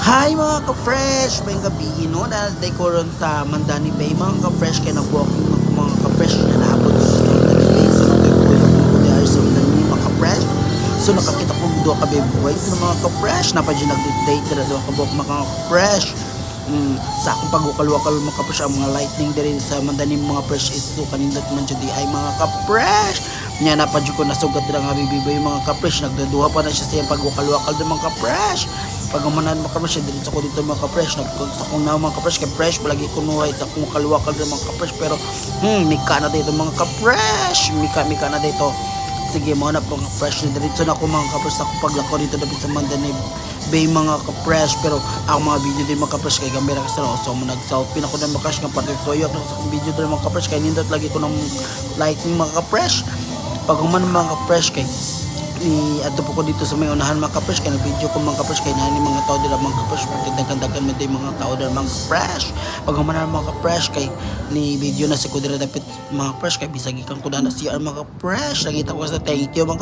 Hi mga ka-fresh! May gabi, no? Dahil ko ron sa Mandani Bay, mga ka-fresh, kaya nag-walking mga ka-fresh na naabot ko sa Mandani Bay. So, nagkikuyok ko dahil sa Mandani, mga ka-fresh. So, nakakita ko doon ka baby boys na mga ka-fresh. Napadyo nag-date na doon ka mga ka-fresh. Sa akong pag-wakal-wakal mga ka-fresh, ang mga lightning din sa Mandani mga fresh is so kanindot man dyan ay mga ka-fresh. Nya napadyo ko nasugad na nga baby boy mga ka-fresh. Nagdaduha pa na siya sa pag-wakal-wakal din mga ka-fresh. Pag umanan mga kapres, diretso ko dito mga kapres, nagkunsa kong na mga kapres, kay fresh, palagi ko nuhay sa kong kalwakal ng mga kapres, pero mika na dito mga kapres, mika na dito. Sige, mga na po mga kapres, diretso na ako mga kapres, ako paglako dito dapat sa Mandani Bay mga kapres, pero ang mga video din mga kapres, kay Gambira kasi no, so nag-south pin ako ng makash ng patitoyok, sa akong video din mga kapres, kay nindot lagi ko ng lightning mga kapres. Pag umanan mga kapres, kay ato po ko dito sa may unahan mga kapres, kaya video ko mga kapres, kaya nani mga tao dila mga kapres, magdagan-dagan mo din mga tao dila mga kapres. Pag humanan mga kapres, kay ni video na si Kudira dapat mga kapres, kay bisag ikan ko na siya mga kapres. Nangita ko sa thank you mga